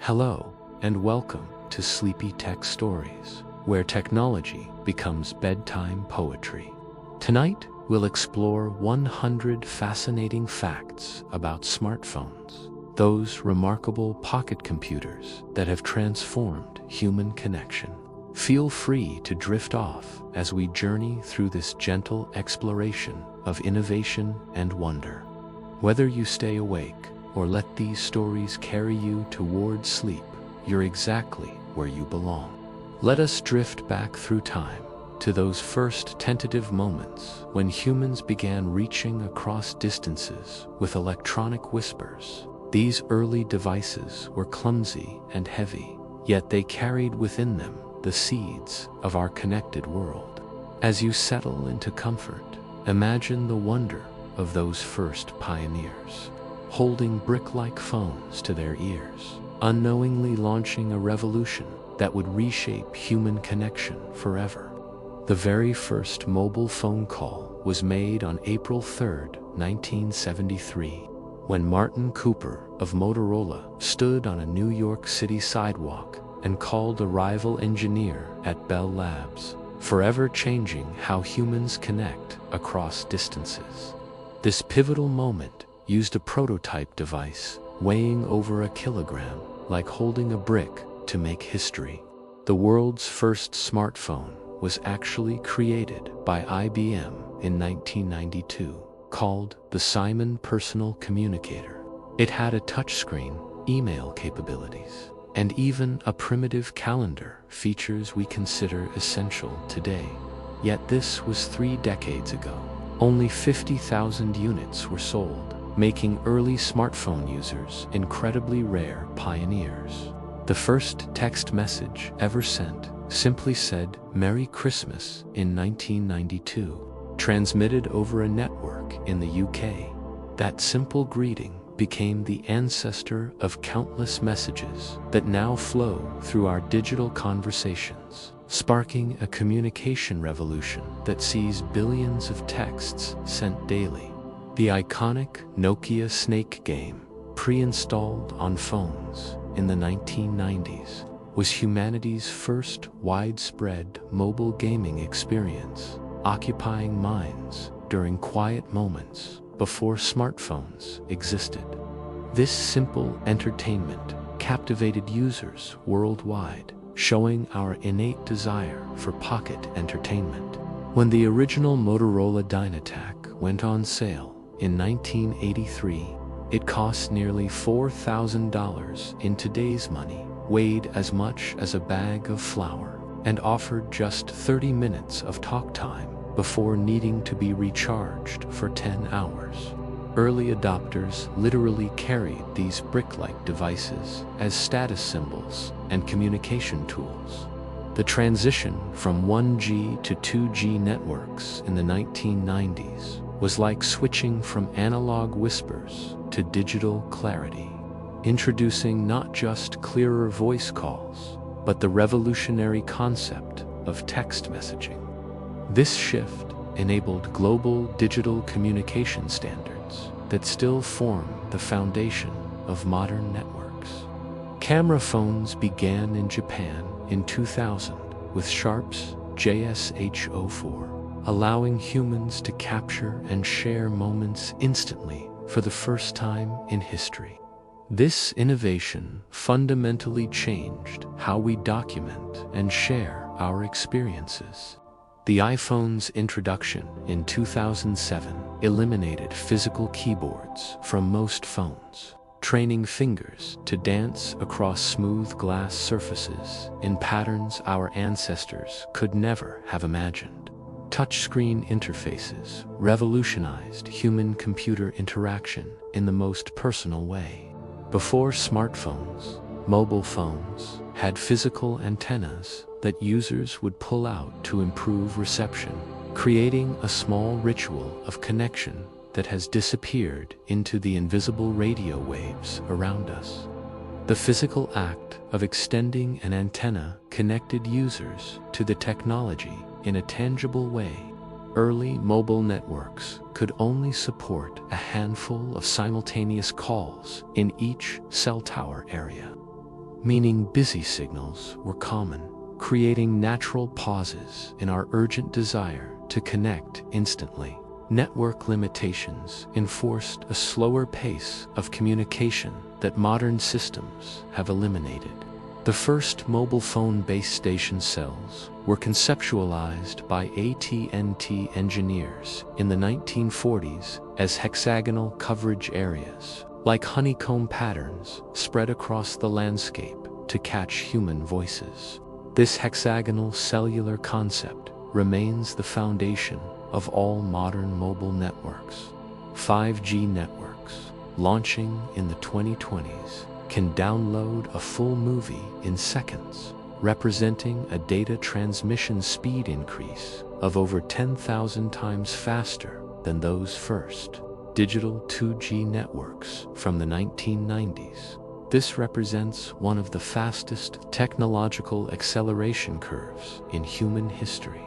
Hello, and welcome to Sleepy Tech Stories, where technology becomes bedtime poetry. Tonight, we'll explore 100 fascinating facts about smartphones, those remarkable pocket computers that have transformed human connection. Feel free to drift off as we journey through this gentle exploration of innovation and wonder. Whether you stay awake or let these stories carry you toward sleep, you're exactly where you belong. Let us drift back through time to those first tentative moments when humans began reaching across distances with electronic whispers. These early devices were clumsy and heavy, yet they carried within them the seeds of our connected world. As you settle into comfort, imagine the wonder of those first pioneers, holding brick-like phones to their ears, unknowingly launching a revolution that would reshape human connection forever. The very first mobile phone call was made on April 3, 1973, when Martin Cooper of Motorola stood on a New York City sidewalk and called a rival engineer at Bell Labs, forever changing how humans connect across distances. This pivotal moment used a prototype device weighing over a kilogram, like holding a brick, to make history. The world's first smartphone was actually created by IBM in 1992, called the Simon Personal Communicator. It had a touchscreen, email capabilities, and even a primitive calendar, features we consider essential today. Yet this was 3 decades ago. Only 50,000 units were sold, making early smartphone users incredibly rare pioneers. The first text message ever sent simply said "Merry Christmas" in 1992, transmitted over a network in the UK. That simple greeting became the ancestor of countless messages that now flow through our digital conversations, sparking a communication revolution that sees billions of texts sent daily. The iconic Nokia Snake game, pre-installed on phones in the 1990s, was humanity's first widespread mobile gaming experience, occupying minds during quiet moments before smartphones existed. This simple entertainment captivated users worldwide, showing our innate desire for pocket entertainment. When the original Motorola Dynatac went on sale in 1983, it cost nearly $4,000 in today's money, weighed as much as a bag of flour, and offered just 30 minutes of talk time before needing to be recharged for 10 hours. Early adopters literally carried these brick-like devices as status symbols and communication tools. The transition from 1G to 2G networks in the 1990s was like switching from analog whispers to digital clarity, introducing not just clearer voice calls, but the revolutionary concept of text messaging. This shift enabled global digital communication standards that still form the foundation of modern networks. Camera phones began in Japan in 2000 with Sharp's JSH-04, allowing humans to capture and share moments instantly for the first time in history. This innovation fundamentally changed how we document and share our experiences. The iPhone's introduction in 2007 eliminated physical keyboards from most phones, training fingers to dance across smooth glass surfaces in patterns our ancestors could never have imagined. Touchscreen interfaces revolutionized human-computer interaction in the most personal way. Before smartphones, mobile phones had physical antennas that users would pull out to improve reception, creating a small ritual of connection that has disappeared into the invisible radio waves around us. The physical act of extending an antenna connected users to the technology in a tangible way. Early mobile networks could only support a handful of simultaneous calls in each cell tower area. meaning busy signals were common, creating natural pauses in our urgent desire to connect instantly. Network limitations enforced a slower pace of communication that modern systems have eliminated. The first mobile phone base station cells were conceptualized by AT&T engineers in the 1940s as hexagonal coverage areas, like honeycomb patterns spread across the landscape to catch human voices. This hexagonal cellular concept remains the foundation of all modern mobile networks. 5G networks, launching in the 2020s, can download a full movie in seconds, representing a data transmission speed increase of over 10,000 times faster than those first digital 2G networks from the 1990s. This represents one of the fastest technological acceleration curves in human history.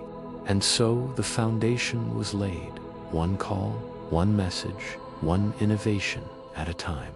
And so the foundation was laid, one call, one message, one innovation at a time.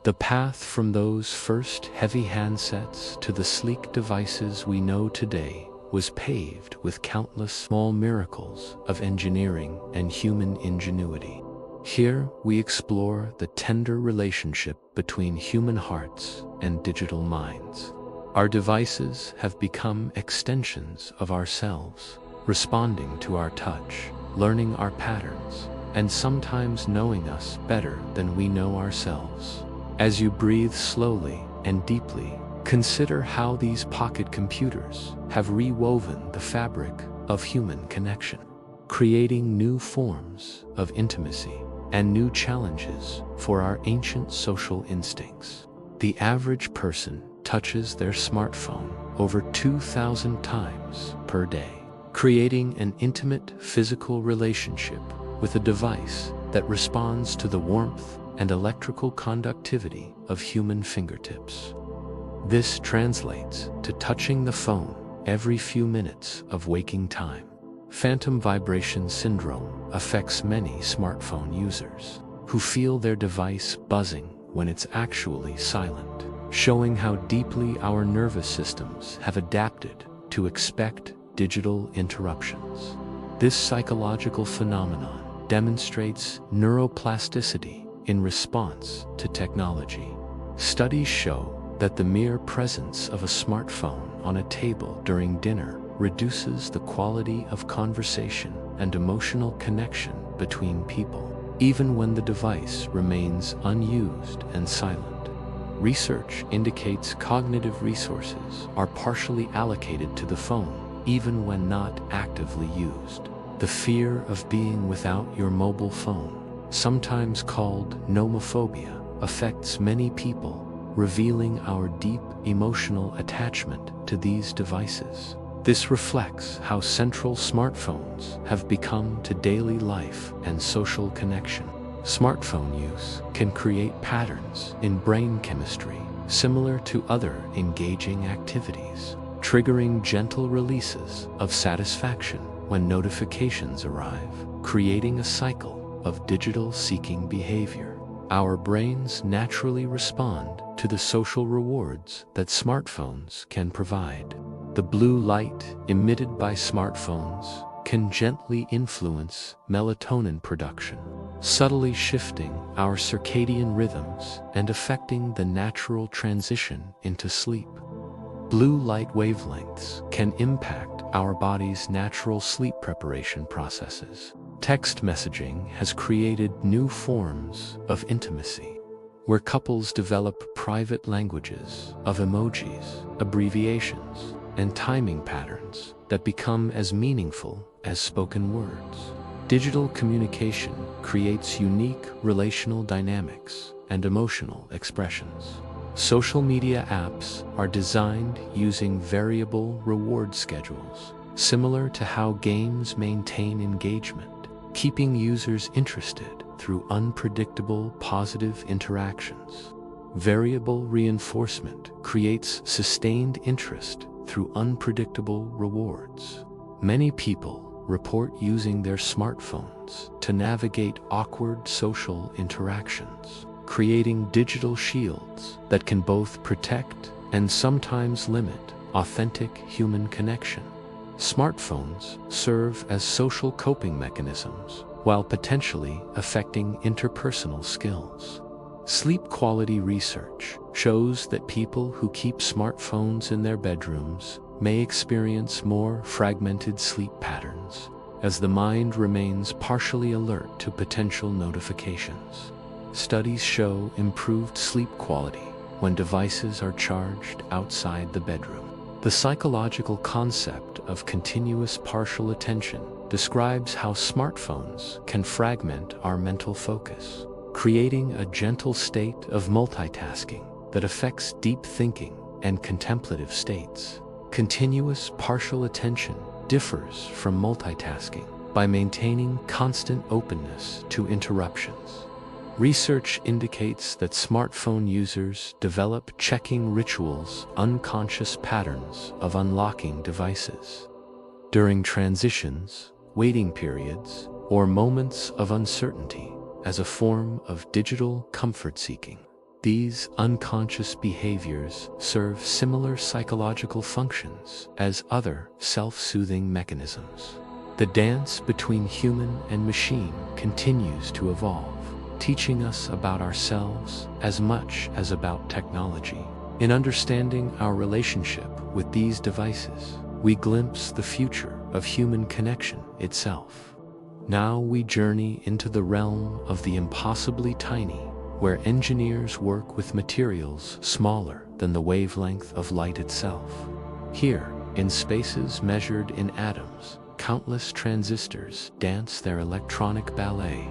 The path from those first heavy handsets to the sleek devices we know today was paved with countless small miracles of engineering and human ingenuity. Here we explore the tender relationship between human hearts and digital minds. Our devices have become extensions of ourselves, responding to our touch, learning our patterns, and sometimes knowing us better than we know ourselves. As you breathe slowly and deeply, consider how these pocket computers have rewoven the fabric of human connection, creating new forms of intimacy and new challenges for our ancient social instincts. The average person touches their smartphone over 2,000 times per day, creating an intimate physical relationship with a device that responds to the warmth and electrical conductivity of human fingertips. This translates to touching the phone every few minutes of waking time. Phantom vibration syndrome affects many smartphone users who feel their device buzzing when it's actually silent, showing how deeply our nervous systems have adapted to expect digital interruptions. This psychological phenomenon demonstrates neuroplasticity in response to technology. Studies show that the mere presence of a smartphone on a table during dinner reduces the quality of conversation and emotional connection between people, even when the device remains unused and silent. Research indicates cognitive resources are partially allocated to the phone, even when not actively used. The fear of being without your mobile phone, sometimes called nomophobia, affects many people, revealing our deep emotional attachment to these devices. This reflects how central smartphones have become to daily life and social connection. Smartphone use can create patterns in brain chemistry similar to other engaging activities, triggering gentle releases of satisfaction when notifications arrive, creating a cycle of digital seeking behavior. Our brains naturally respond to the social rewards that smartphones can provide. The blue light emitted by smartphones can gently influence melatonin production, subtly shifting our circadian rhythms and affecting the natural transition into sleep. Blue light wavelengths can impact our body's natural sleep preparation processes. Text messaging has created new forms of intimacy, where couples develop private languages of emojis, abbreviations, and timing patterns that become as meaningful as spoken words. Digital communication creates unique relational dynamics and emotional expressions. Social media apps are designed using variable reward schedules, similar to how games maintain engagement, keeping users interested through unpredictable positive interactions. Variable reinforcement creates sustained interest through unpredictable rewards. Many people report using their smartphones to navigate awkward social interactions, creating digital shields that can both protect and sometimes limit authentic human connection. Smartphones serve as social coping mechanisms while potentially affecting interpersonal skills. Sleep quality research shows that people who keep smartphones in their bedrooms may experience more fragmented sleep patterns, as the mind remains partially alert to potential notifications. Studies show improved sleep quality when devices are charged outside the bedroom. The psychological concept of continuous partial attention describes how smartphones can fragment our mental focus, creating a gentle state of multitasking that affects deep thinking and contemplative states. Continuous partial attention differs from multitasking by maintaining constant openness to interruptions. Research indicates that smartphone users develop checking rituals, unconscious patterns of unlocking devices. During transitions, waiting periods, or moments of uncertainty, as a form of digital comfort seeking. These unconscious behaviors serve similar psychological functions as other self-soothing mechanisms. The dance between human and machine continues to evolve, teaching us about ourselves as much as about technology. In understanding our relationship with these devices, we glimpse the future of human connection itself. Now we journey into the realm of the impossibly tiny, where engineers work with materials smaller than the wavelength of light itself. Here, in spaces measured in atoms, countless transistors dance their electronic ballet.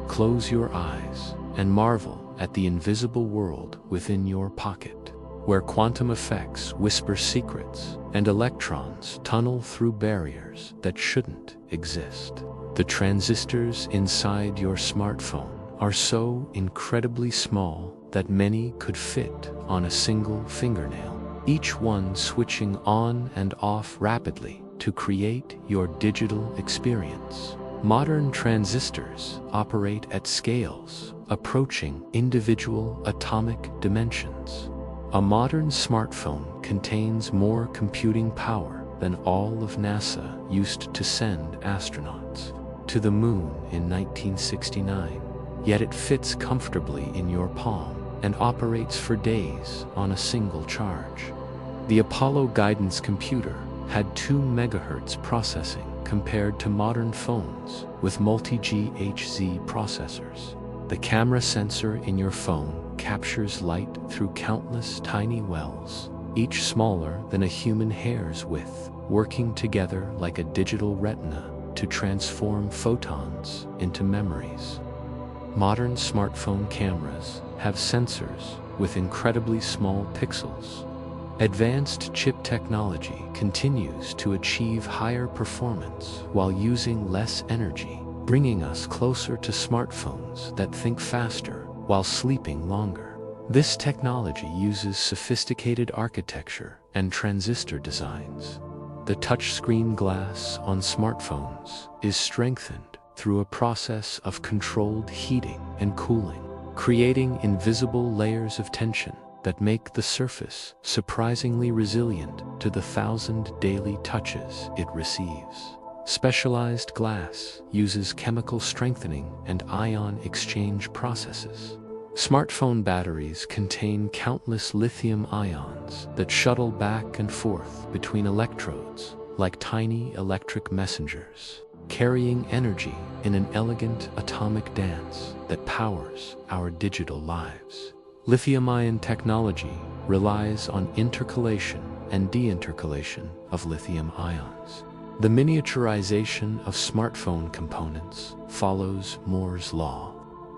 Close your eyes and marvel at the invisible world within your pocket, where quantum effects whisper secrets and electrons tunnel through barriers that shouldn't exist. The transistors inside your smartphone are so incredibly small that many could fit on a single fingernail, each one switching on and off rapidly to create your digital experience. Modern transistors operate at scales approaching individual atomic dimensions. A modern smartphone contains more computing power than all of NASA used to send astronauts to the moon in 1969. Yet it fits comfortably in your palm and operates for days on a single charge. The Apollo guidance computer had 2 MHz processing compared to modern phones with multi-GHz processors. The camera sensor in your phone captures light through countless tiny wells, each smaller than a human hair's width, working together like a digital retina to transform photons into memories. Modern smartphone cameras have sensors with incredibly small pixels. Advanced chip technology continues to achieve higher performance while using less energy, bringing us closer to smartphones that think faster while sleeping longer. This technology uses sophisticated architecture and transistor designs. The touchscreen glass on smartphones is strengthened through a process of controlled heating and cooling, creating invisible layers of tension that make the surface surprisingly resilient to the 1,000 daily touches it receives. Specialized glass uses chemical strengthening and ion exchange processes. Smartphone batteries contain countless lithium ions that shuttle back and forth between electrodes like tiny electric messengers, carrying energy in an elegant atomic dance that powers our digital lives. Lithium-ion technology relies on intercalation and deintercalation of lithium ions. The miniaturization of smartphone components follows Moore's law,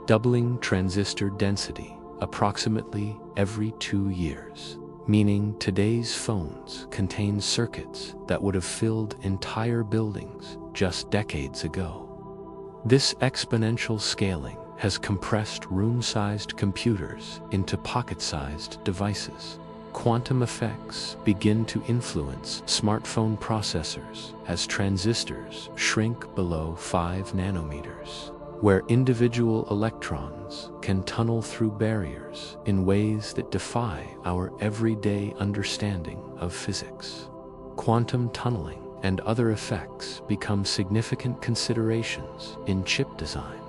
doubling transistor density approximately every 2 years, meaning today's phones contain circuits that would have filled entire buildings just decades ago. This exponential scaling has compressed room-sized computers into pocket-sized devices. Quantum effects begin to influence smartphone processors as transistors shrink below 5 nanometers. where individual electrons can tunnel through barriers in ways that defy our everyday understanding of physics. Quantum tunneling and other effects become significant considerations in chip design.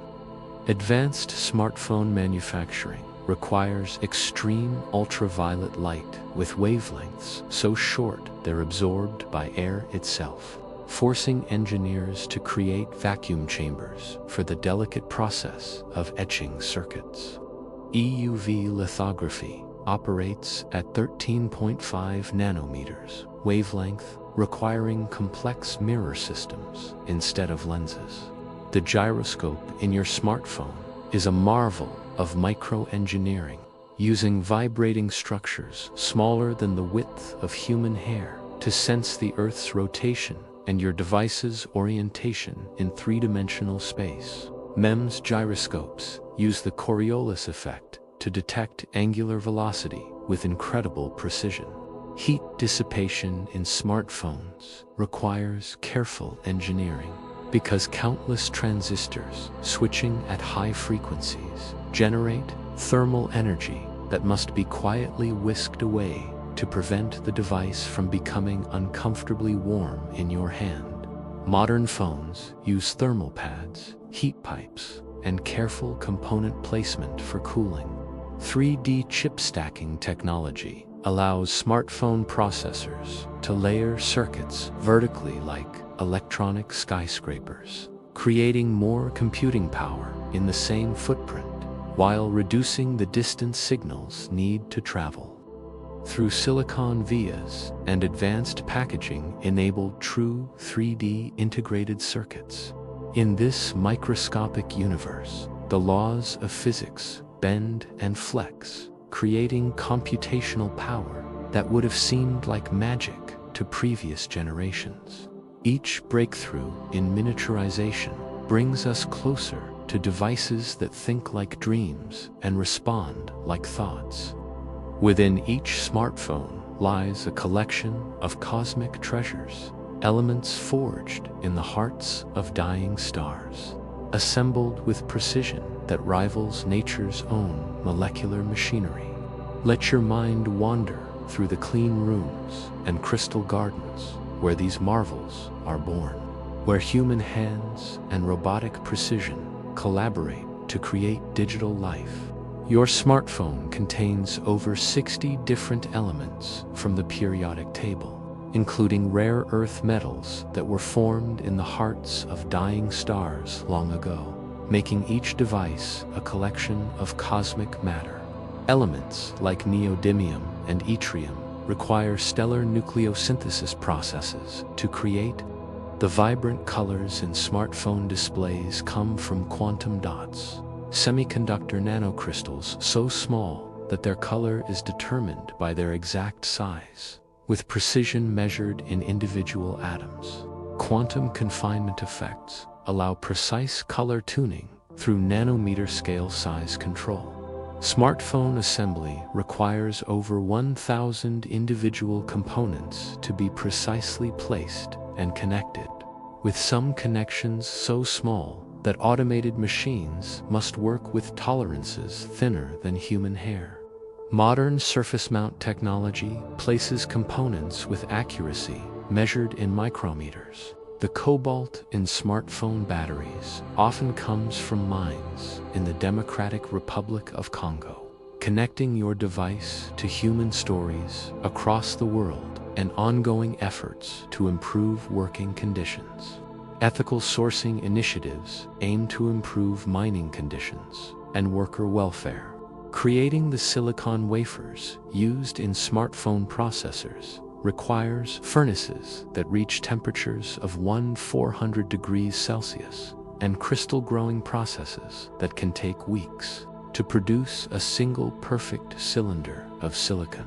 Advanced smartphone manufacturing requires extreme ultraviolet light with wavelengths so short they're absorbed by air itself, forcing engineers to create vacuum chambers for the delicate process of etching circuits. EUV lithography operates at 13.5 nanometers wavelength, requiring complex mirror systems instead of lenses. The gyroscope in your smartphone is a marvel of microengineering, using vibrating structures smaller than the width of human hair to sense the Earth's rotation and your device's orientation in three-dimensional space. MEMS gyroscopes use the Coriolis effect to detect angular velocity with incredible precision. Heat dissipation in smartphones requires careful engineering because countless transistors switching at high frequencies generate thermal energy that must be quietly whisked away to prevent the device from becoming uncomfortably warm in your hand. Modern phones use thermal pads, heat pipes, and careful component placement for cooling. 3D chip stacking technology allows smartphone processors to layer circuits vertically like electronic skyscrapers, creating more computing power in the same footprint while reducing the distance signals need to travel. Through silicon vias and advanced packaging enabled true 3D integrated circuits. In this microscopic universe, the laws of physics bend and flex, creating computational power that would have seemed like magic to previous generations. Each breakthrough in miniaturization brings us closer to devices that think like dreams and respond like thoughts. Within each smartphone lies a collection of cosmic treasures, elements forged in the hearts of dying stars, assembled with precision that rivals nature's own molecular machinery. Let your mind wander through the clean rooms and crystal gardens where these marvels are born, where human hands and robotic precision collaborate to create digital life. Your smartphone contains over 60 different elements from the periodic table, including rare earth metals that were formed in the hearts of dying stars long ago, making each device a collection of cosmic matter. Elements like neodymium and yttrium require stellar nucleosynthesis processes to create. The vibrant colors in smartphone displays come from quantum dots, semiconductor nanocrystals so small that their color is determined by their exact size, with precision measured in individual atoms. Quantum confinement effects allow precise color tuning through nanometer scale size control. Smartphone assembly requires over 1,000 individual components to be precisely placed and connected, with some connections so small that automated machines must work with tolerances thinner than human hair. Modern surface mount technology places components with accuracy measured in micrometers. The cobalt in smartphone batteries often comes from mines in the Democratic Republic of Congo, connecting your device to human stories across the world and ongoing efforts to improve working conditions. Ethical sourcing initiatives aim to improve mining conditions and worker welfare. Creating the silicon wafers used in smartphone processors requires furnaces that reach temperatures of 400 degrees Celsius and crystal growing processes that can take weeks to produce a single perfect cylinder of silicon.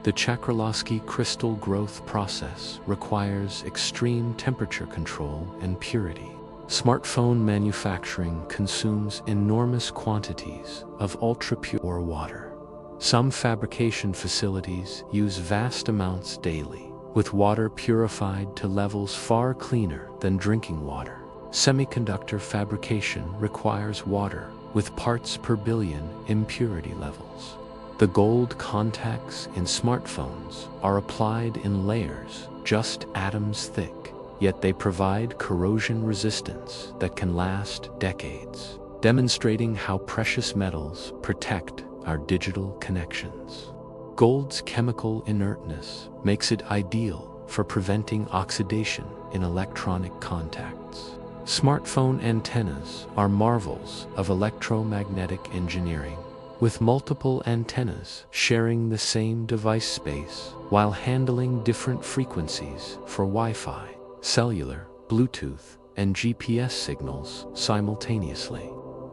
The Chakralowsky crystal growth process requires extreme temperature control and purity. Smartphone manufacturing consumes enormous quantities of ultra-pure water. Some fabrication facilities use vast amounts daily, with water purified to levels far cleaner than drinking water. Semiconductor fabrication requires water, with parts per billion impurity levels. The gold contacts in smartphones are applied in layers just atoms thick, yet they provide corrosion resistance that can last decades, demonstrating how precious metals protect our digital connections. Gold's chemical inertness makes it ideal for preventing oxidation in electronic contacts. Smartphone antennas are marvels of electromagnetic engineering, with multiple antennas sharing the same device space while handling different frequencies for Wi-Fi, cellular, Bluetooth, and GPS signals simultaneously.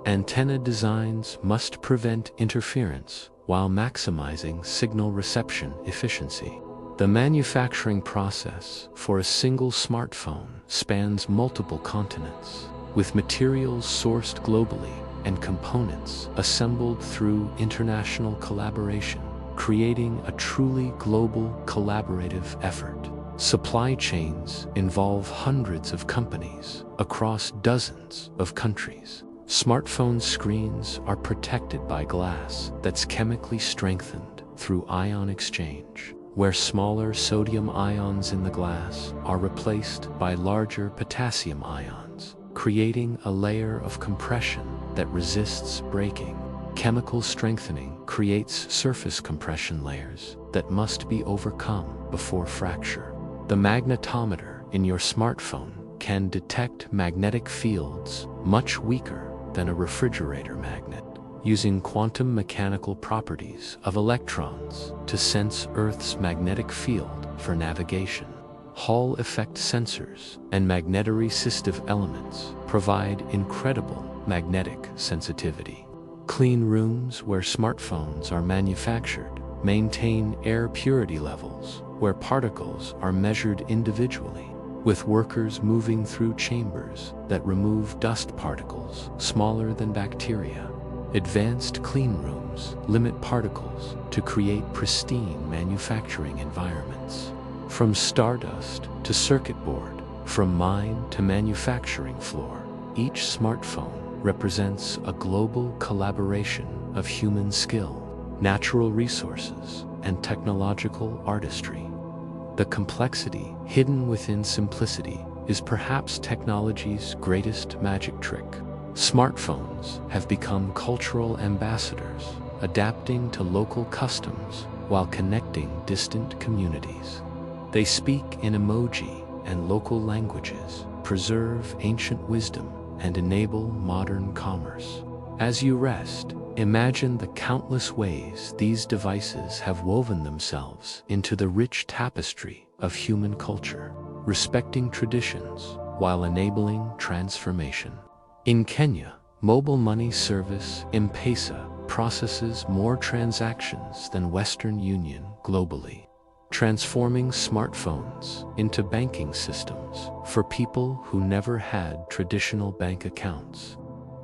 Antenna designs must prevent interference while maximizing signal reception efficiency. The manufacturing process for a single smartphone spans multiple continents, with materials sourced globally and components assembled through international collaboration, creating a truly global collaborative effort. Supply chains involve hundreds of companies across dozens of countries. Smartphone screens are protected by glass that's chemically strengthened through ion exchange, where smaller sodium ions in the glass are replaced by larger potassium ions, creating a layer of compression that resists breaking. Chemical strengthening creates surface compression layers that must be overcome before fracture. The magnetometer in your smartphone can detect magnetic fields much weaker than a refrigerator magnet, using quantum mechanical properties of electrons to sense Earth's magnetic field for navigation. Hall effect sensors and magnetoresistive elements provide incredible magnetic sensitivity. Clean rooms where smartphones are manufactured maintain air purity levels where particles are measured individually, with workers moving through chambers that remove dust particles smaller than bacteria. Advanced clean rooms limit particles to create pristine manufacturing environments. From stardust to circuit board, from mine to manufacturing floor, each smartphone represents a global collaboration of human skill, natural resources, and technological artistry. The complexity hidden within simplicity is perhaps technology's greatest magic trick. Smartphones have become cultural ambassadors, adapting to local customs while connecting distant communities. They speak in emoji and local languages, preserve ancient wisdom, and enable modern commerce. As you rest, imagine the countless ways these devices have woven themselves into the rich tapestry of human culture, respecting traditions while enabling transformation. In Kenya, mobile money service M-Pesa processes more transactions than Western Union globally, transforming smartphones into banking systems for people who never had traditional bank accounts.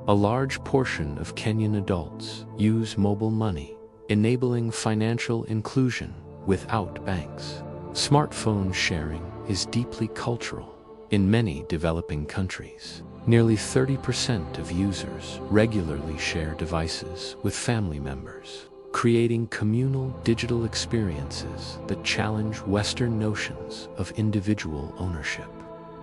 A large portion of Kenyan adults use mobile money, enabling financial inclusion without banks. Smartphone sharing is deeply cultural. In many developing countries, nearly 30% of users regularly share devices with family members, creating communal digital experiences that challenge Western notions of individual ownership.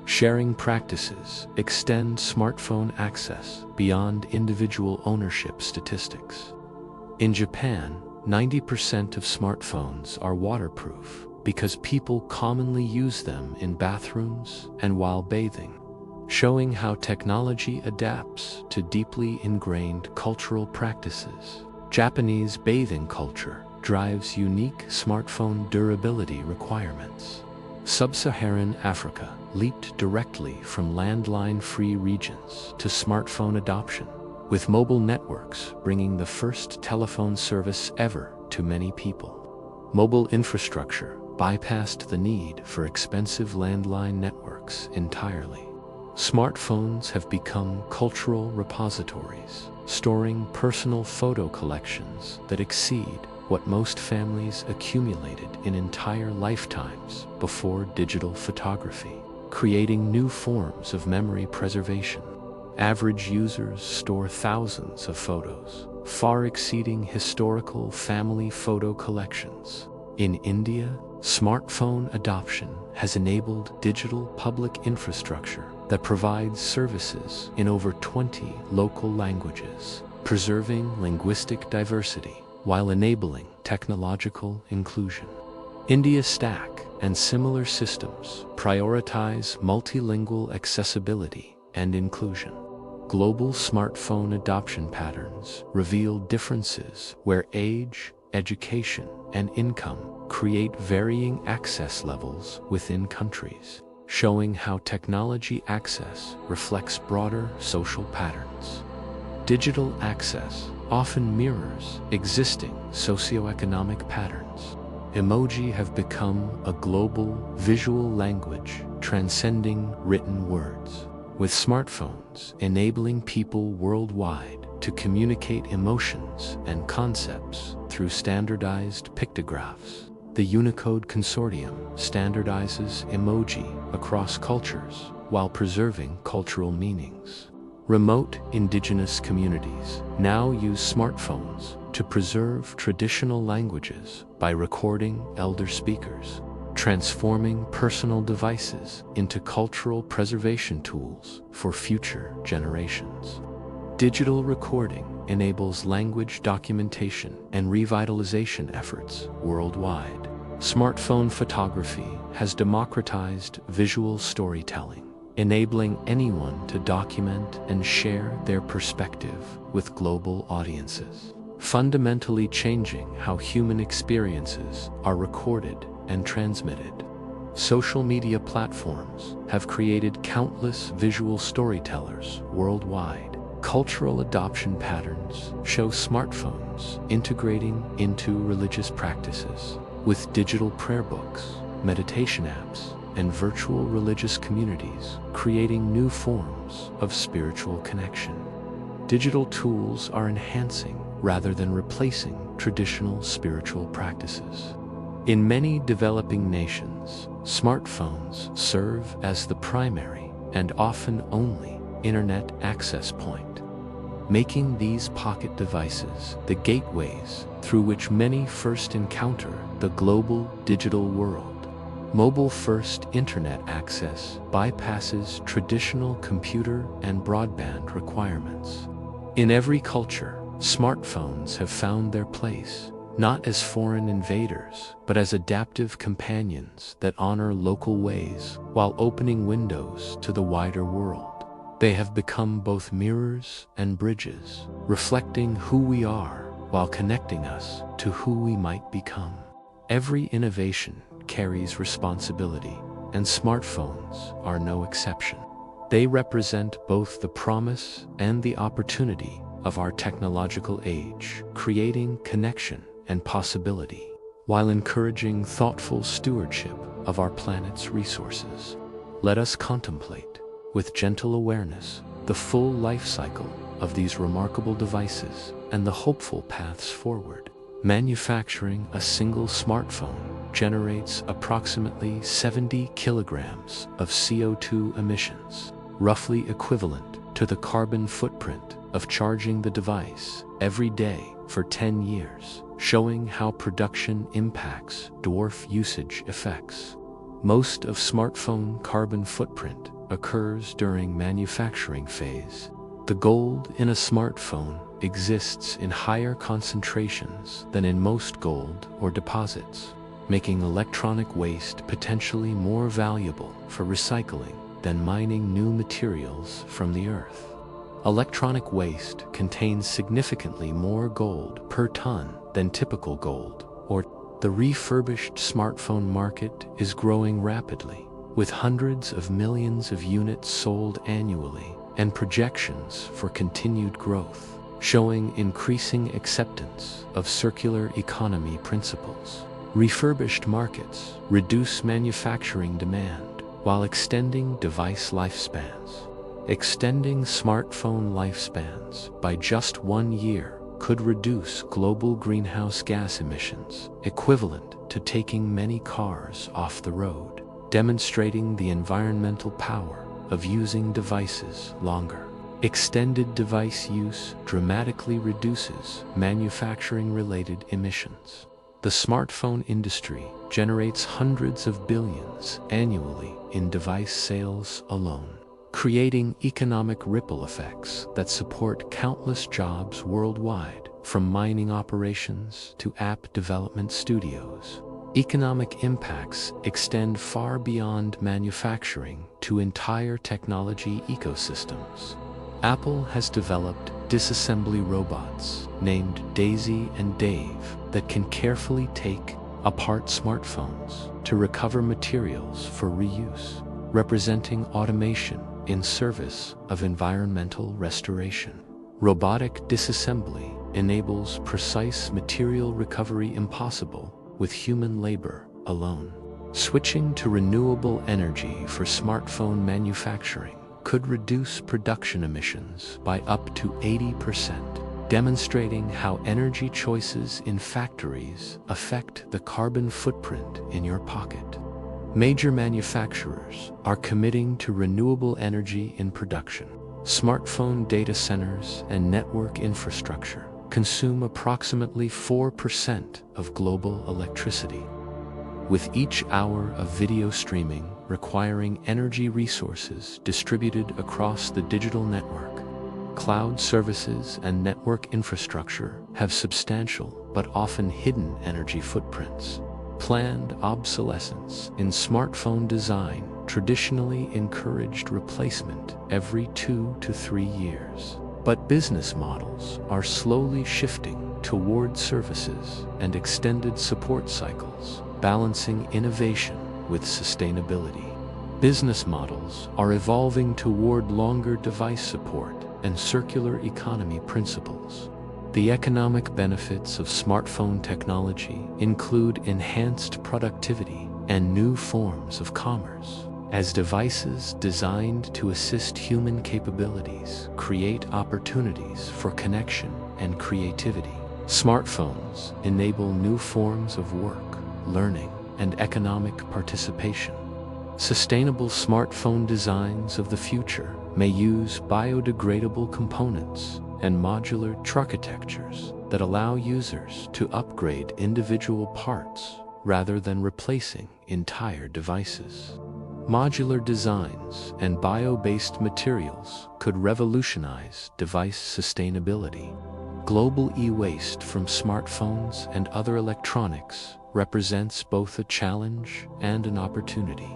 Sharing practices extend smartphone access beyond individual ownership statistics. In Japan, 90% of smartphones are waterproof because people commonly use them in bathrooms and while bathing, showing how technology adapts to deeply ingrained cultural practices. Japanese bathing culture drives unique smartphone durability requirements. Sub-Saharan Africa leaped directly from landline-free regions to smartphone adoption, with mobile networks bringing the first telephone service ever to many people. Mobile infrastructure bypassed the need for expensive landline networks entirely. Smartphones have become cultural repositories, storing personal photo collections that exceed what most families accumulated in entire lifetimes before digital photography. creating new forms of memory preservation. Average users store thousands of photos, far exceeding historical family photo collections. In India, smartphone adoption has enabled digital public infrastructure that provides services in over 20 local languages, preserving linguistic diversity while enabling technological inclusion. India Stack and similar systems prioritize multilingual accessibility and inclusion. Global smartphone adoption patterns reveal differences where age, education, and income create varying access levels within countries, showing how technology access reflects broader social patterns. Digital access often mirrors existing socioeconomic patterns. Emoji have become a global visual language transcending written words, with smartphones enabling people worldwide to communicate emotions and concepts through standardized pictographs. The Unicode Consortium standardizes emoji across cultures while preserving cultural meanings. Remote indigenous communities now use smartphones to preserve traditional languages by recording elder speakers, transforming personal devices into cultural preservation tools for future generations. Digital recording enables language documentation and revitalization efforts worldwide. Smartphone photography has democratized visual storytelling, enabling anyone to document and share their perspective with global audiences, fundamentally changing how human experiences are recorded and transmitted. Social media platforms have created countless visual storytellers worldwide. Cultural adoption patterns show smartphones integrating into religious practices, with digital prayer books, meditation apps, and virtual religious communities creating new forms of spiritual connection. Digital tools are enhancing rather than replacing traditional spiritual practices. In many developing nations, smartphones serve as the primary and often only internet access point, making these pocket devices the gateways through which many first encounter the global digital world. Mobile-first internet access bypasses traditional computer and broadband requirements. In every culture, smartphones have found their place, not as foreign invaders, but as adaptive companions that honor local ways while opening windows to the wider world. They have become both mirrors and bridges, reflecting who we are while connecting us to who we might become. Every innovation carries responsibility, and smartphones are no exception. They represent both the promise and the opportunity of our technological age, creating connection and possibility, while encouraging thoughtful stewardship of our planet's resources. Let us contemplate, with gentle awareness, the full life cycle of these remarkable devices and the hopeful paths forward. Manufacturing a single smartphone generates approximately 70 kilograms of CO2 emissions, roughly equivalent to the carbon footprint of charging the device every day for 10 years, showing how production impacts dwarf usage effects. Most of smartphone carbon footprint occurs during manufacturing phase. The gold in a smartphone exists in higher concentrations than in most gold ore deposits, making electronic waste potentially more valuable for recycling than mining new materials from the earth. Electronic waste contains significantly more gold per ton than typical gold ore. The refurbished smartphone market is growing rapidly, with hundreds of millions of units sold annually and projections for continued growth, showing increasing acceptance of circular economy principles. Refurbished markets reduce manufacturing demand while extending device lifespans. Extending smartphone lifespans by just 1 year could reduce global greenhouse gas emissions, equivalent to taking many cars off the road. demonstrating the environmental power of using devices longer. Extended device use dramatically reduces manufacturing-related emissions. The smartphone industry generates hundreds of billions annually in device sales alone, creating economic ripple effects that support countless jobs worldwide, from mining operations to app development studios. Economic impacts extend far beyond manufacturing to entire technology ecosystems. Apple has developed disassembly robots named Daisy and Dave that can carefully take apart smartphones to recover materials for reuse, representing automation in service of environmental restoration. Robotic disassembly enables precise material recovery impossible with human labor alone. Switching to renewable energy for smartphone manufacturing could reduce production emissions by up to 80%, demonstrating how energy choices in factories affect the carbon footprint in your pocket. Major manufacturers are committing to renewable energy in production. Smartphone data centers and network infrastructure consume approximately 4% of global electricity. With each hour of video streaming requiring energy resources distributed across the digital network, cloud services and network infrastructure have substantial but often hidden energy footprints. Planned obsolescence in smartphone design traditionally encouraged replacement every 2 to 3 years. But business models are slowly shifting toward services and extended support cycles, balancing innovation with sustainability. Business models are evolving toward longer device support and circular economy principles. The economic benefits of smartphone technology include enhanced productivity and new forms of commerce, as devices designed to assist human capabilities create opportunities for connection and creativity. Smartphones enable new forms of work, learning, and economic participation. Sustainable smartphone designs of the future may use biodegradable components and modular architectures that allow users to upgrade individual parts rather than replacing entire devices. Modular designs and bio-based materials could revolutionize device sustainability. Global e-waste from smartphones and other electronics represents both a challenge and an opportunity,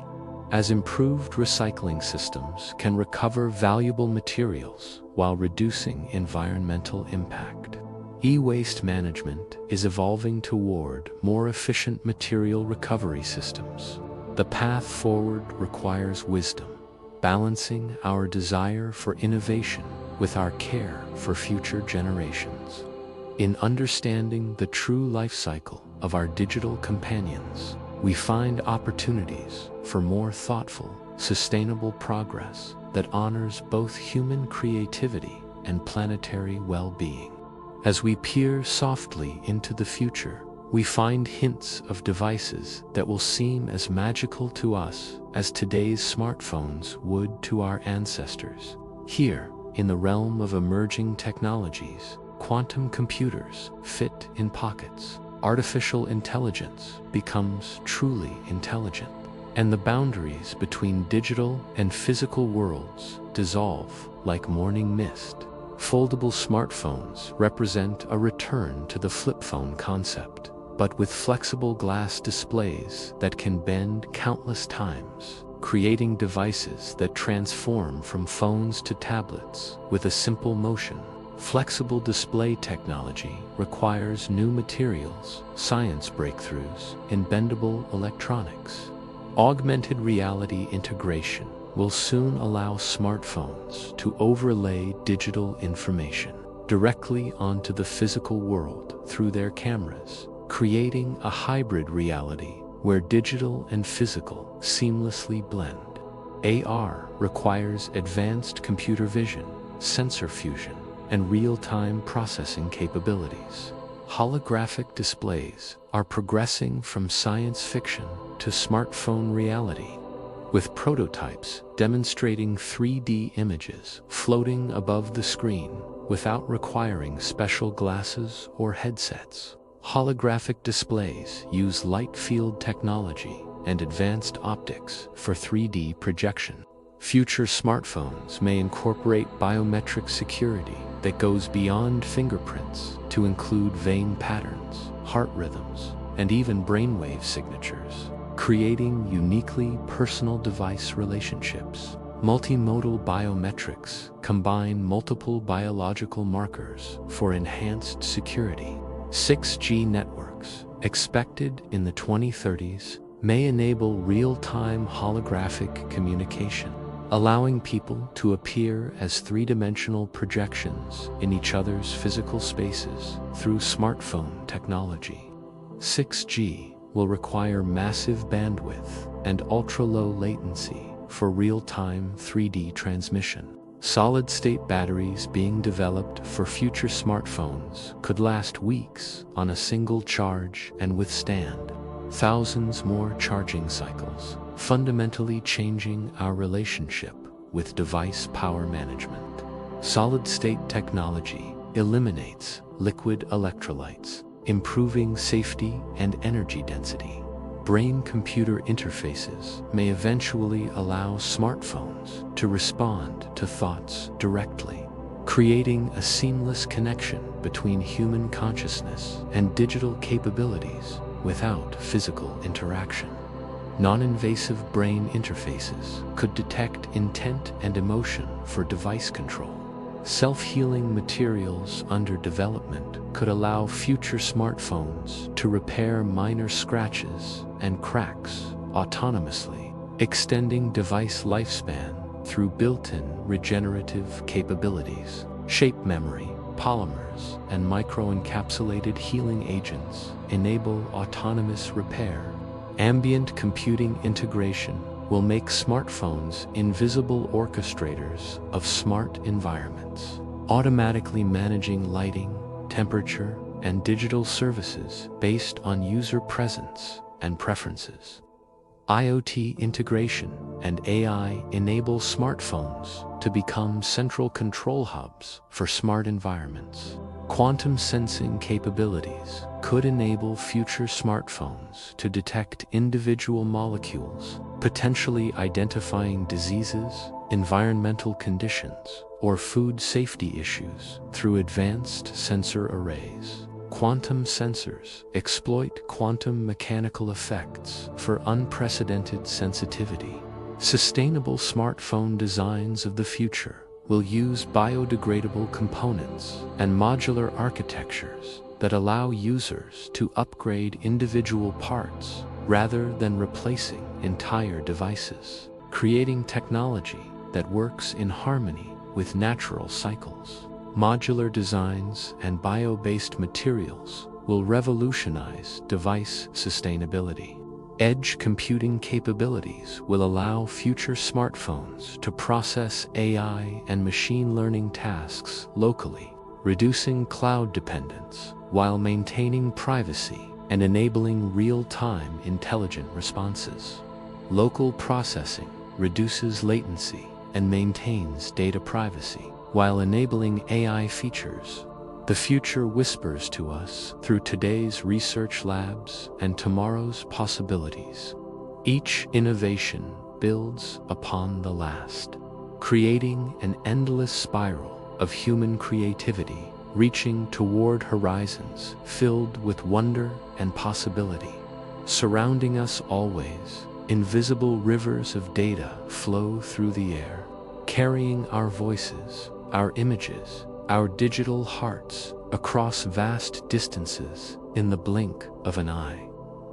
as improved recycling systems can recover valuable materials while reducing environmental impact. E-waste management is evolving toward more efficient material recovery systems. The path forward requires wisdom, balancing our desire for innovation with our care for future generations. In understanding the true life cycle of our digital companions, we find opportunities for more thoughtful, sustainable progress that honors both human creativity and planetary well-being. As we peer softly into the future, we find hints of devices that will seem as magical to us as today's smartphones would to our ancestors. Here, in the realm of emerging technologies, quantum computers fit in pockets. Artificial intelligence becomes truly intelligent, and the boundaries between digital and physical worlds dissolve like morning mist. Foldable smartphones represent a return to the flip phone concept, but with flexible glass displays that can bend countless times, creating devices that transform from phones to tablets with a simple motion. Flexible display technology requires new materials, science breakthroughs, and bendable electronics. Augmented reality integration will soon allow smartphones to overlay digital information directly onto the physical world through their cameras, creating a hybrid reality where digital and physical seamlessly blend. AR requires advanced computer vision, sensor fusion, and real-time processing capabilities. Holographic displays are progressing from science fiction to smartphone reality, with prototypes demonstrating 3D images floating above the screen without requiring special glasses or headsets. Holographic displays use light field technology and advanced optics for 3D projection. Future smartphones may incorporate biometric security that goes beyond fingerprints to include vein patterns, heart rhythms, and even brainwave signatures, creating uniquely personal device relationships. Multimodal biometrics combine multiple biological markers for enhanced security. 6G networks, expected in the 2030s, may enable real-time holographic communication, allowing people to appear as three-dimensional projections in each other's physical spaces through smartphone technology. 6G will require massive bandwidth and ultra-low latency for real-time 3D transmission. Solid-state batteries being developed for future smartphones could last weeks on a single charge and withstand thousands more charging cycles, fundamentally changing our relationship with device power management. Solid-state technology eliminates liquid electrolytes, improving safety and energy density. Brain-computer interfaces may eventually allow smartphones to respond to thoughts directly, creating a seamless connection between human consciousness and digital capabilities without physical interaction. Non-invasive brain interfaces could detect intent and emotion for device control. Self-healing materials under development could allow future smartphones to repair minor scratches and cracks autonomously, extending device lifespan through built-in regenerative capabilities. Shape memory, polymers, and microencapsulated healing agents enable autonomous repair. Ambient computing integration will make smartphones invisible orchestrators of smart environments, automatically managing lighting, temperature, and digital services based on user presence and preferences. IoT integration and AI enable smartphones to become central control hubs for smart environments. Quantum sensing capabilities could enable future smartphones to detect individual molecules, potentially identifying diseases, environmental conditions, or food safety issues through advanced sensor arrays. Quantum sensors exploit quantum mechanical effects for unprecedented sensitivity. Sustainable smartphone designs of the future will use biodegradable components and modular architectures that allow users to upgrade individual parts rather than replacing entire devices, creating technology that works in harmony with natural cycles. Modular designs and bio-based materials will revolutionize device sustainability. Edge computing capabilities will allow future smartphones to process AI and machine learning tasks locally, reducing cloud dependence while maintaining privacy and enabling real-time intelligent responses. Local processing reduces latency and maintains data privacy while enabling AI features. The future whispers to us through today's research labs and tomorrow's possibilities. Each innovation builds upon the last, creating an endless spiral of human creativity, reaching toward horizons filled with wonder and possibility. Surrounding us always, invisible rivers of data flow through the air, carrying our voices, our images, our digital hearts across vast distances in the blink of an eye.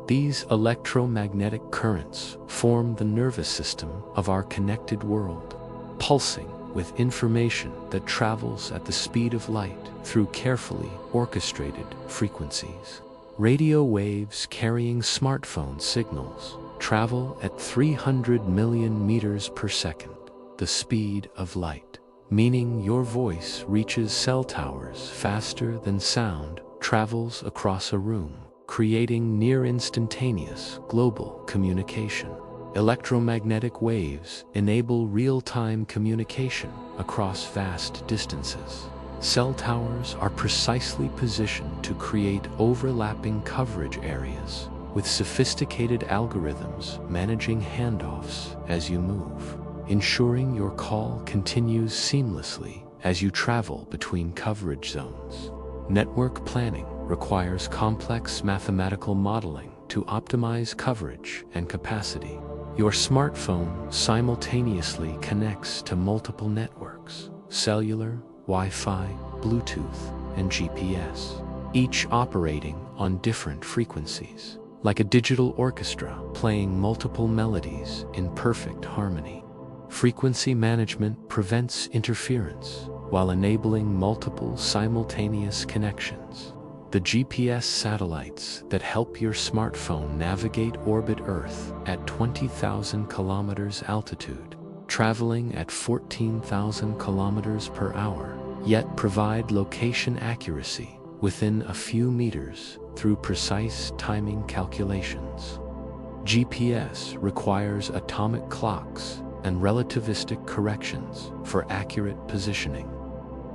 These electromagnetic currents form the nervous system of our connected world, pulsing with information that travels at the speed of light through carefully orchestrated frequencies. Radio waves carrying smartphone signals travel at 300 million meters per second, the speed of light, meaning your voice reaches cell towers faster than sound travels across a room, creating near-instantaneous global communication. Electromagnetic waves enable real-time communication across vast distances. Cell towers are precisely positioned to create overlapping coverage areas, with sophisticated algorithms managing handoffs as you move, ensuring your call continues seamlessly as you travel between coverage zones. Network planning requires complex mathematical modeling to optimize coverage and capacity. Your smartphone simultaneously connects to multiple networks: cellular, Wi-Fi, Bluetooth, and GPS, each operating on different frequencies, like a digital orchestra playing multiple melodies in perfect harmony. Frequency management prevents interference while enabling multiple simultaneous connections. The GPS satellites that help your smartphone navigate orbit Earth at 20,000 kilometers altitude, traveling at 14,000 kilometers per hour, yet provide location accuracy within a few meters through precise timing calculations. GPS requires atomic clocks and relativistic corrections for accurate positioning.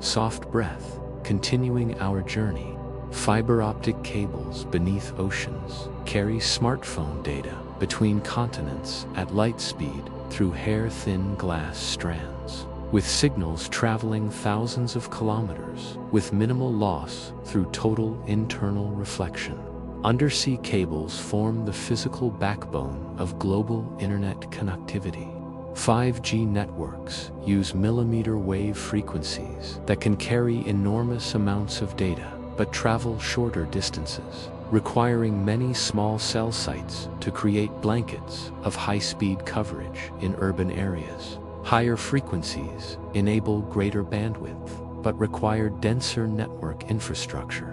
Soft breath, continuing our journey. Fiber optic cables beneath oceans carry smartphone data between continents at light speed through hair-thin glass strands, with signals traveling thousands of kilometers with minimal loss through total internal reflection. Undersea cables form the physical backbone of global internet connectivity. 5G networks use millimeter wave frequencies that can carry enormous amounts of data but travel shorter distances, requiring many small cell sites to create blankets of high-speed coverage in urban areas. Higher frequencies enable greater bandwidth, but require denser network infrastructure.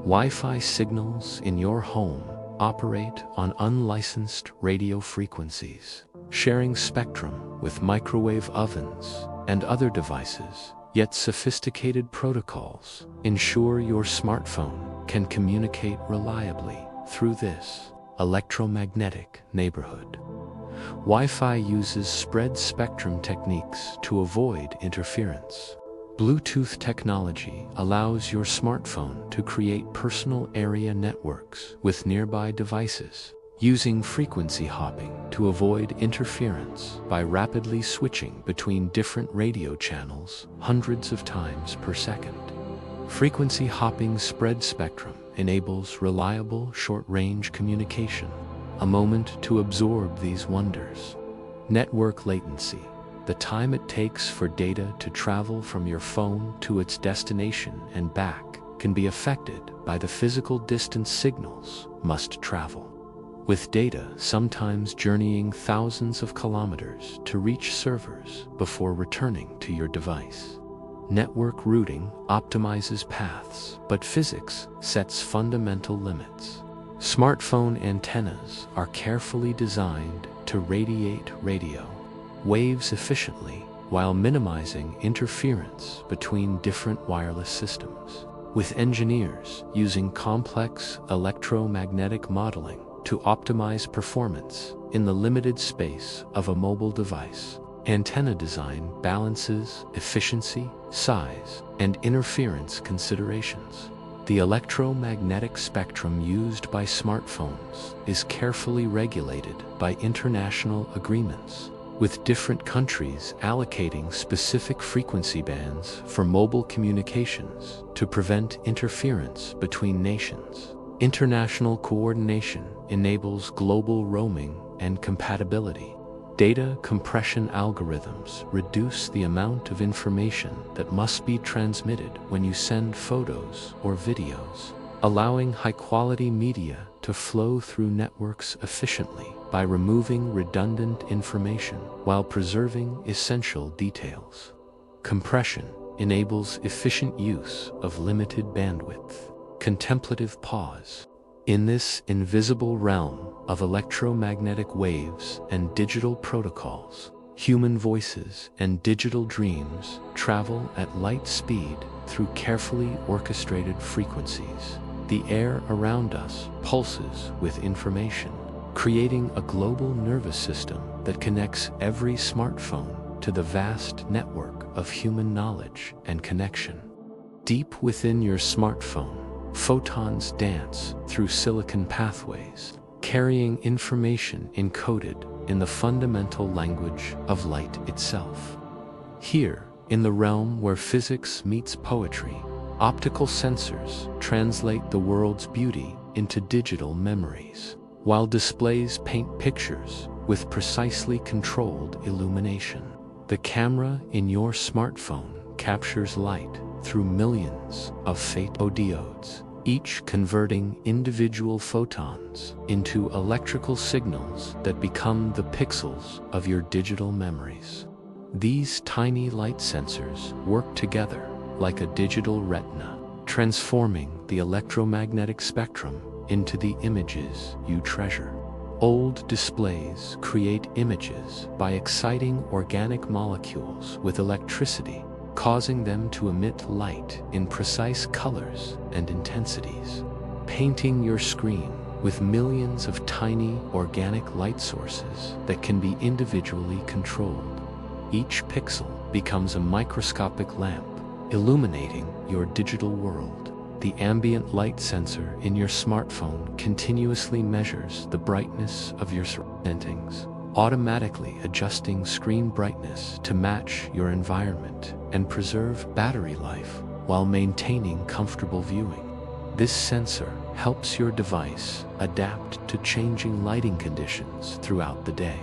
Wi-Fi signals in your home operate on unlicensed radio frequencies, sharing spectrum with microwave ovens and other devices. Yet sophisticated protocols ensure your smartphone can communicate reliably through this electromagnetic neighborhood. Wi-Fi uses spread spectrum techniques to avoid interference. Bluetooth technology allows your smartphone to create personal area networks with nearby devices, using frequency hopping to avoid interference by rapidly switching between different radio channels hundreds of times per second. Frequency hopping spread spectrum enables reliable short-range communication. A moment to absorb these wonders. Network latency, the time it takes for data to travel from your phone to its destination and back, can be affected by the physical distance signals must travel, with data sometimes journeying thousands of kilometers to reach servers before returning to your device. Network routing optimizes paths, but physics sets fundamental limits. Smartphone antennas are carefully designed to radiate radio waves efficiently while minimizing interference between different wireless systems, with engineers using complex electromagnetic modeling to optimize performance in the limited space of a mobile device. Antenna design balances efficiency, size, and interference considerations. The electromagnetic spectrum used by smartphones is carefully regulated by international agreements, with different countries allocating specific frequency bands for mobile communications to prevent interference between nations. International coordination enables global roaming and compatibility. Data compression algorithms reduce the amount of information that must be transmitted when you send photos or videos, allowing high-quality media to flow through networks efficiently by removing redundant information while preserving essential details. Compression enables efficient use of limited bandwidth. Contemplative pause. In this invisible realm of electromagnetic waves and digital protocols, human voices and digital dreams travel at light speed through carefully orchestrated frequencies. The air around us pulses with information, creating a global nervous system that connects every smartphone to the vast network of human knowledge and connection. Deep within your smartphone, photons dance through silicon pathways, carrying information encoded in the fundamental language of light itself. Here, in the realm where physics meets poetry, optical sensors translate the world's beauty into digital memories, while displays paint pictures with precisely controlled illumination. The camera in your smartphone captures light through millions of photodiodes, each converting individual photons into electrical signals that become the pixels of your digital memories. These tiny light sensors work together like a digital retina, transforming the electromagnetic spectrum into the images you treasure. Old displays create images by exciting organic molecules with electricity, causing them to emit light in precise colors and intensities. Painting your screen with millions of tiny organic light sources that can be individually controlled. Each pixel becomes a microscopic lamp, illuminating your digital world. The ambient light sensor in your smartphone continuously measures the brightness of your surroundings, automatically adjusting screen brightness to match your environment and preserve battery life while maintaining comfortable viewing. This sensor helps your device adapt to changing lighting conditions throughout the day.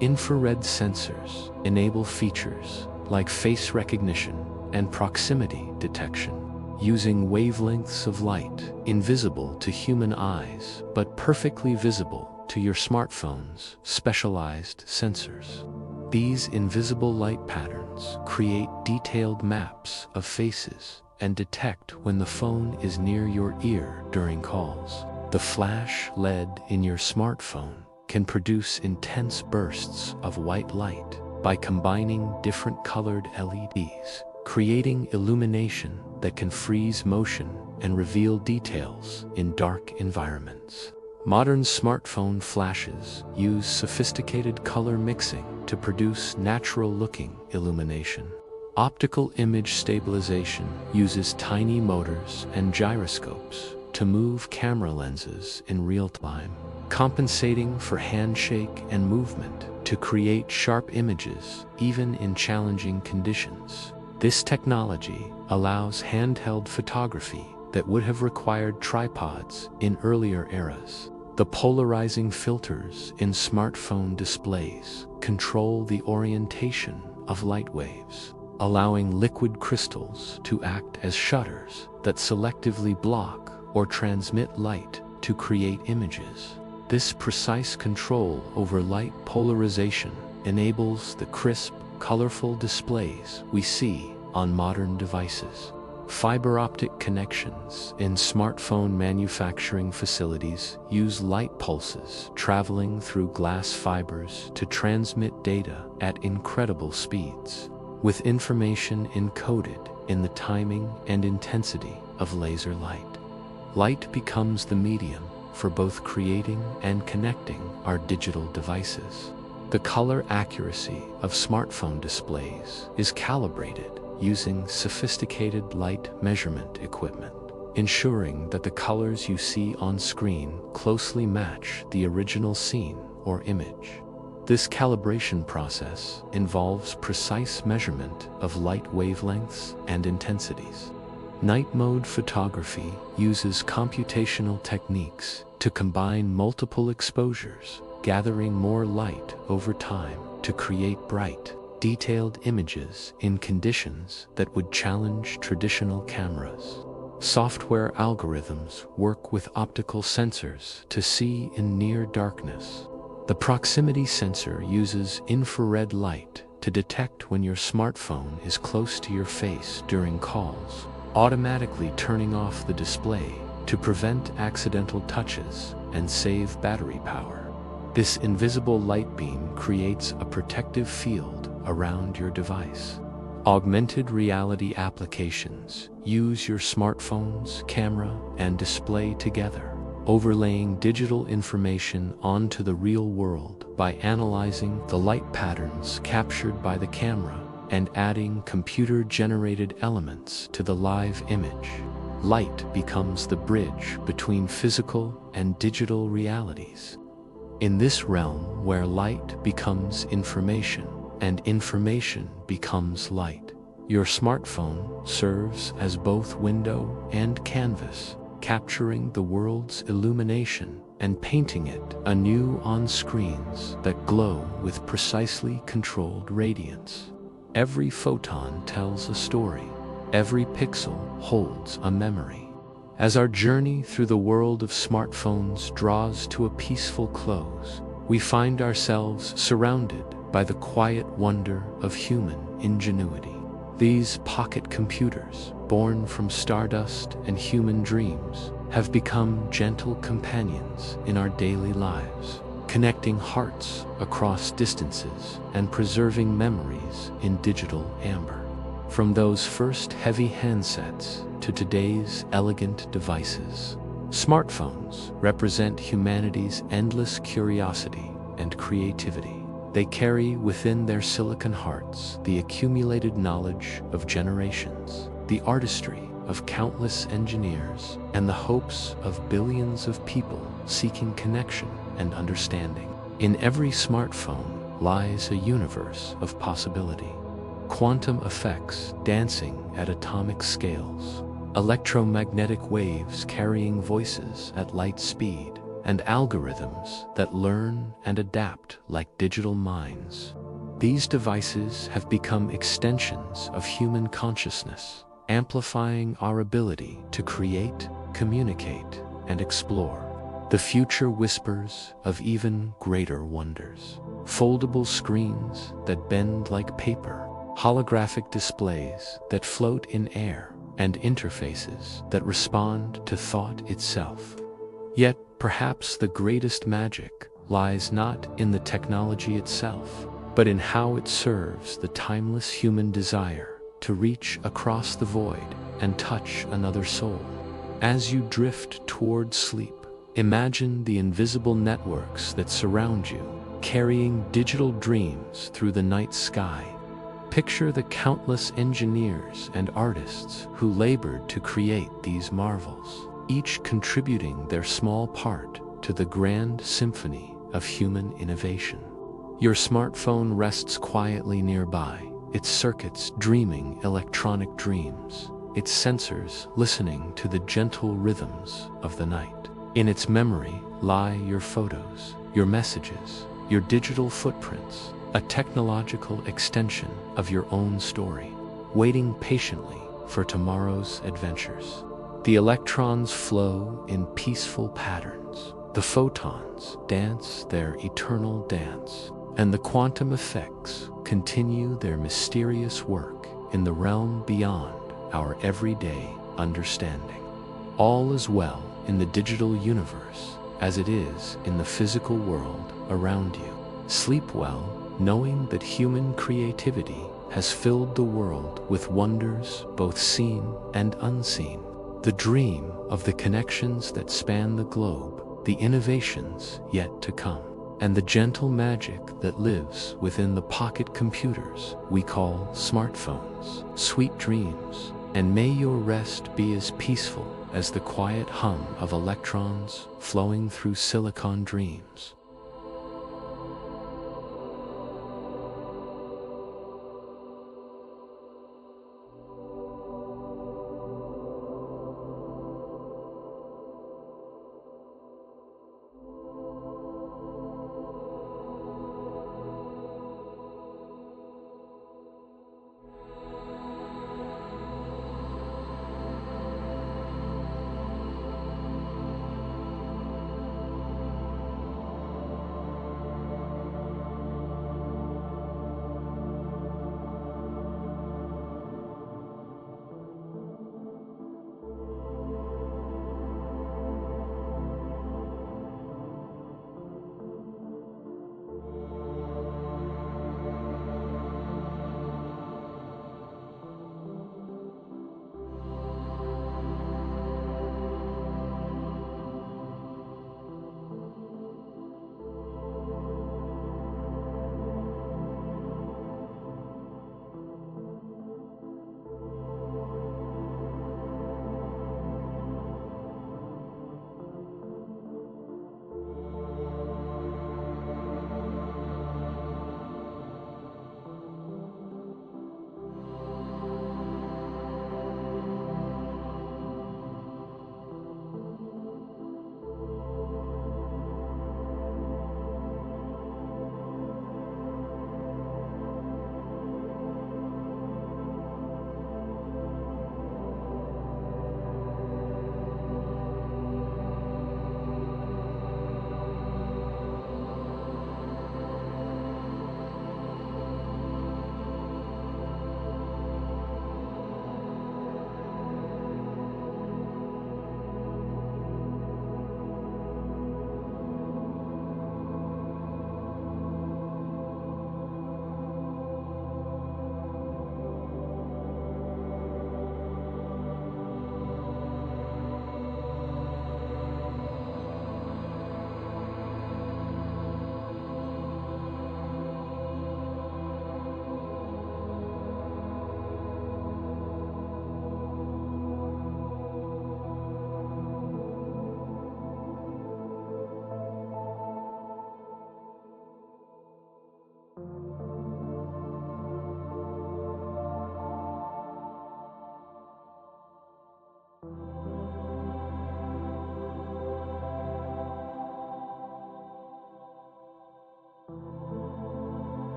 Infrared sensors enable features like face recognition and proximity detection, using wavelengths of light invisible to human eyes but perfectly visible to your smartphone's specialized sensors. These invisible light patterns create detailed maps of faces and detect when the phone is near your ear during calls. The flash LED in your smartphone can produce intense bursts of white light by combining different colored LEDs, creating illumination that can freeze motion and reveal details in dark environments. Modern smartphone flashes use sophisticated color mixing to produce natural-looking illumination. Optical image stabilization uses tiny motors and gyroscopes to move camera lenses in real time, compensating for handshake and movement to create sharp images even in challenging conditions. This technology allows handheld photography that would have required tripods in earlier eras. The polarizing filters in smartphone displays control the orientation of light waves, allowing liquid crystals to act as shutters that selectively block or transmit light to create images. This precise control over light polarization enables the crisp, colorful displays we see on modern devices. Fiber optic connections in smartphone manufacturing facilities use light pulses traveling through glass fibers to transmit data at incredible speeds, with information encoded in the timing and intensity of laser light. Light becomes the medium for both creating and connecting our digital devices. The color accuracy of smartphone displays is calibrated using sophisticated light measurement equipment, ensuring that the colors you see on screen closely match the original scene or image. This calibration process involves precise measurement of light wavelengths and intensities. Night mode photography uses computational techniques to combine multiple exposures, gathering more light over time to create bright, detailed images in conditions that would challenge traditional cameras. Software algorithms work with optical sensors to see in near darkness. The proximity sensor uses infrared light to detect when your smartphone is close to your face during calls, automatically turning off the display to prevent accidental touches and save battery power. This invisible light beam creates a protective field around your device. Augmented reality applications use your smartphone's camera and display together, overlaying digital information onto the real world by analyzing the light patterns captured by the camera and adding computer-generated elements to the live image. Light becomes the bridge between physical and digital realities. In this realm where light becomes information and information becomes light, your smartphone serves as both window and canvas, capturing the world's illumination and painting it anew on screens that glow with precisely controlled radiance. Every photon tells a story. Every pixel holds a memory. As our journey through the world of smartphones draws to a peaceful close, we find ourselves surrounded by the quiet wonder of human ingenuity. These pocket computers, born from stardust and human dreams, have become gentle companions in our daily lives, connecting hearts across distances and preserving memories in digital amber. From those first heavy handsets to today's elegant devices, smartphones represent humanity's endless curiosity and creativity. They carry within their silicon hearts the accumulated knowledge of generations, the artistry of countless engineers, and the hopes of billions of people seeking connection and understanding. In every smartphone lies a universe of possibility. Quantum effects dancing at atomic scales, electromagnetic waves carrying voices at light speed, and algorithms that learn and adapt like digital minds. These devices have become extensions of human consciousness, amplifying our ability to create, communicate, and explore. The future whispers of even greater wonders. Foldable screens that bend like paper, holographic displays that float in air, and interfaces that respond to thought itself. Yet, perhaps the greatest magic lies not in the technology itself, but in how it serves the timeless human desire to reach across the void and touch another soul. As you drift toward sleep, imagine the invisible networks that surround you, carrying digital dreams through the night sky. Picture the countless engineers and artists who labored to create these marvels, each contributing their small part to the grand symphony of human innovation. Your smartphone rests quietly nearby, its circuits dreaming electronic dreams, its sensors listening to the gentle rhythms of the night. In its memory lie your photos, your messages, your digital footprints, a technological extension of your own story, waiting patiently for tomorrow's adventures. The electrons flow in peaceful patterns, the photons dance their eternal dance, and the quantum effects continue their mysterious work in the realm beyond our everyday understanding. All is well in the digital universe as it is in the physical world around you. Sleep well, knowing that human creativity has filled the world with wonders both seen and unseen. The dream of the connections that span the globe, the innovations yet to come, and the gentle magic that lives within the pocket computers we call smartphones. Sweet dreams, and may your rest be as peaceful as the quiet hum of electrons flowing through silicon dreams.